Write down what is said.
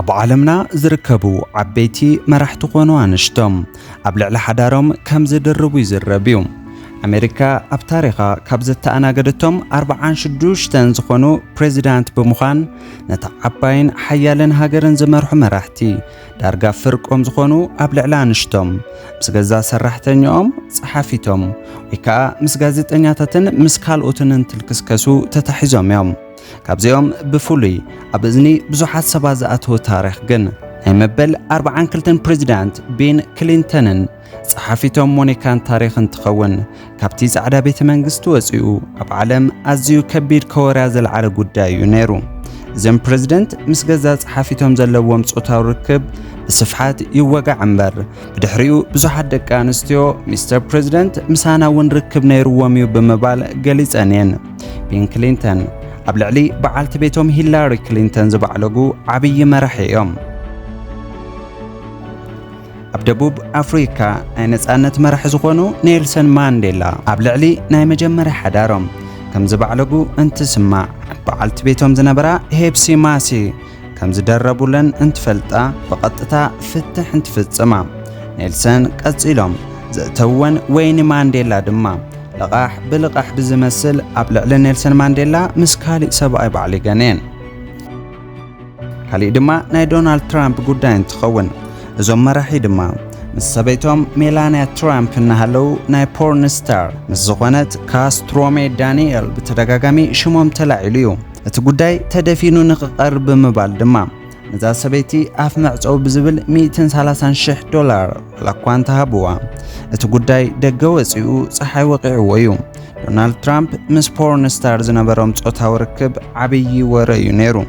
ኣብ ዓለምና ዝርከቡ ዓበይቲ መራሕቲ ኮኑ ኣንሽቶም ኣብ ልዕሊ ሓዳሮም ከም ዝድርቡ ይዝረብዩ። ኣሜሪካ ኣብ ታሪኻ ካብ ዘተኣናገደቶም 46 ዝኾኑ ፕሬዚዳንት ብምዃን ነታ ዓባይን ሓያልን ሃገርን ዝመርሑ መራሕቲ ዳርጋ ፍርቆም ዝኾኑ ኣብ ልዕሊ ኣንሽቶም ምስ ገዛ ሰራሕተኛኦም ጸሓፊቶም ወይ ከዓ ምስ ጋዜጠኛታትን ምስ ካልኦትን እንትልክስከሱ ተታሒዞም እዮም። ካብዚኦም ብፍሉይ ኣብ እዝኒ ብዙሓት ሰባት ዝኣተወ ታሪኽ ግን ናይ መበል 42 ፕሬዚዳንት ቢል ክሊንተንን ጸሓፊቶም ሞኒካን ታሪኽ እንትኸውን ካብቲ ጻዕዳ ቤተ መንግስቲ ወፂኡ ኣብ ዓለም ኣዝዩ ከቢድ ከወርያ ዘለዓለ ጉዳይ እዩ ነይሩ። እዞም ፕሬዚደንት ምስ ገዛ ጸሓፊቶም ዘለዎም ጾታዊ ርክብ ብስፍሓት ይወጋዕ እምበር ብድሕሪኡ ብዙሓት ደቂ ኣንስትዮ ሚስተር ፕሬዚደንት ምሳና እውን ርክብ ነይርዎም እዩ ብምባል ገሊፀን እየን። ቢል ክሊንተን ኣብ ልዕሊ በዓልቲ ቤቶም ሂላሪ ክሊንተን ዝበዕለጉ ዓብይ መራሒ እዮም። ኣብ ደቡብ ኣፍሪካ ናይ ነጻነት መራሒ ዝኾኑ ኔልሰን ማንዴላ ኣብ ልዕሊ ናይ መጀመርያ ሓዳሮም ከም ዝበዕለጉ እንትስማዕ በዓልቲ ቤቶም ዝነበራ ሄፕሲ ማሲ ከም ዝደረቡለን እንትፈልጣ ብቐጥታ ፍትሕ እንትፍጽማ ኔልሰን ቀጺሎም ዘእተወን ወይኒ ማንዴላ ድማ لقاح بلقاح بزمثل أبلغ نيلسون مانديلا مسكالي سبعي بعلي جنين كالي دما ناي دونالد ترامب قدين تخون زوم مرحي دما مسابيتهم ميلانيا ترامب نهلو ناي بورن ستار مزغونت كاسترومي دانييل بتدقاقامي شموم تلعيليو اتقوداي تدفينو نققر بمبال دما نزا سبيتي أف معصو بزبل $130,000 لكوانتها بوا اتقوداي دقوز يو صحي وقع ويو دونالد ترامب مس بورن ستار زنبرم تصوتها وركب عبي وريو نيرو